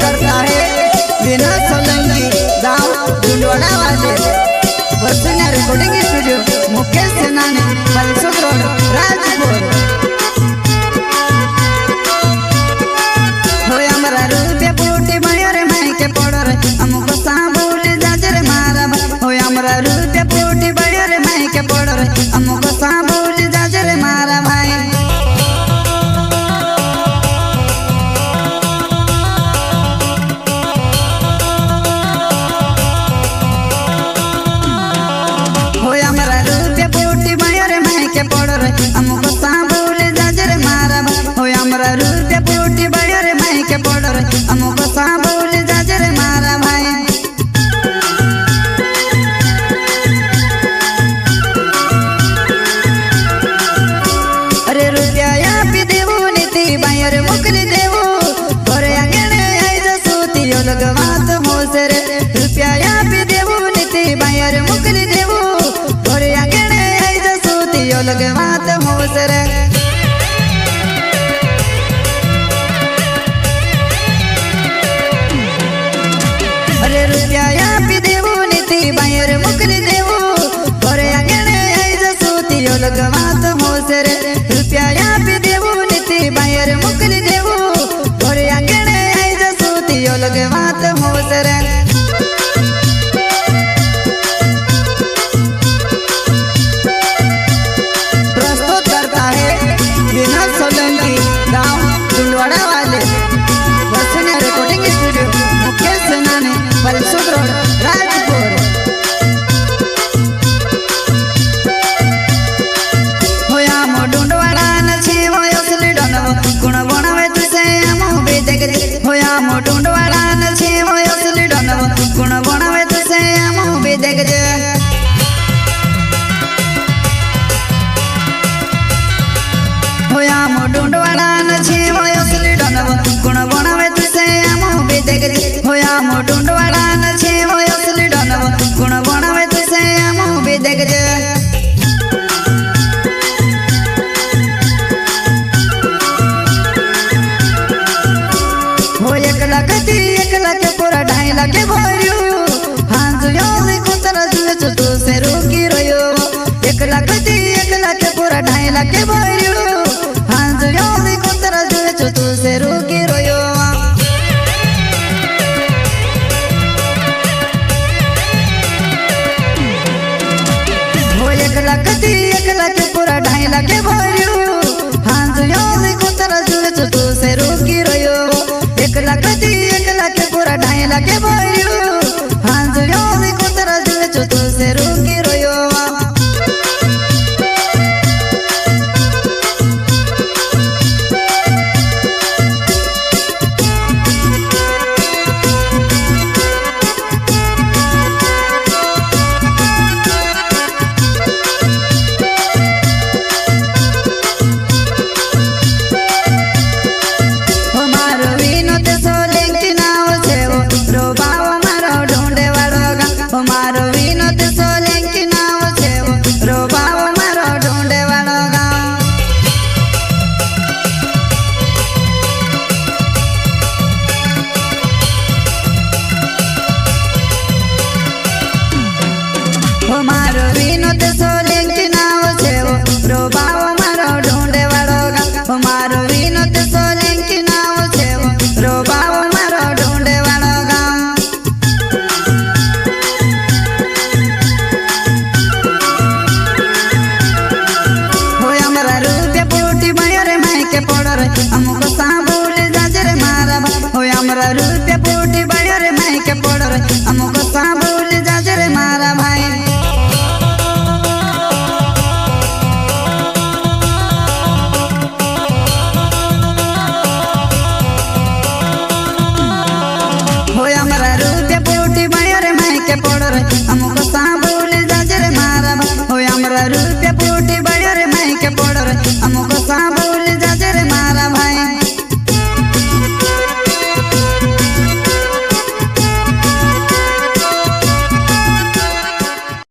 करता है बिना सोलंकी गाँव डुंडवाड़ा वाले वसुन्या रिकॉर्डिंग स्टूडियो मुकेश सेनानी पलसुक रोड राजपुर। हो हमारा रुपया बूटी मयूर माई के पड़ो रे हमको सांबुल जाजर मारा हो हमारा रुपया बूटी मयूर माई के पड़ो रे हमको सांबुल जाजर मारा भाई। हमको सांबुल जाजर मारा हो हमारा रुपया बूटी बड़े रे माई के पड़ो रे हमको सांबुल जाजर मारा भाई। अरे रुपया या पी देवो नीति बायर मुकली देवो घरे आंगणे आई जसूती लगवात हो से रे रुपया या पी देवो नीति बायर मुकली देवो घरे आंगणे आई जसूती लगवात हो से रे। अरे रुपया या पी देवो नीति बायर मुकली देवो घरे आंगणे आई जसूती लगवात हो से रे रुपया या पी देवो नीति बायर मुकली देवो घरे आंगणे आई जसूती लगवात हो से रे। सोलंकी गाँव डुंडवाड़ा वाले वसुन्या रिकॉर्डिंग स्टूडियो मुकेश सेनानी पलसुक रोड राजपुर। होया मो डुंडवाड़ा न छे वो असली डनवो गुण बनावे तुसे हमो बेदेग होया मो डुंडवाड़ा न छे वो असली डनवो गुण बनावे तुसे हमो बेदेग होया मो डुंडवाड़ा न छे वो असली डनवो गुण बनावे तुसे हमो बेदेग होया मो डुंडवाड़ा न छे वो असली डनवो गुण बनावे तुसे हमो बेदेग। हो 1 लाख पूरा 2.5 लाख भर्यो हांज योली कुतरा जुले तू से रोकी रयो 1 लाख पूरा 2.5 लाख भर्यो हांज योली कुतरा जुले तू से रोकी रयो। हो 1 लाख पूरा 2.5 लाख भर्यो हांज योली कुतरा जुले तू से रोकी रयो 1 लाख पूरा 2.5 लाख भर्यो हांज योली कुतरा जुले तू से रोकी रयो। मारो विनोद सोलंकी नाव छे रो बाव मारो ढूंढे वाळो गाम मारो विनोद सोलंकी नाव छे रो बाव मारो ढूंढे वाळो गाम। हो हमारा रुपया बूटी मयूर माई के पड़ो रे हमको सांबुल जाजर मारा हो हमारा रुपया बूटी मयूर माई के पड़ो रे हमको सांबुल जाजर मारा भाई। हमारा रुपया बूटी मयूर माई के पड़ो रे हम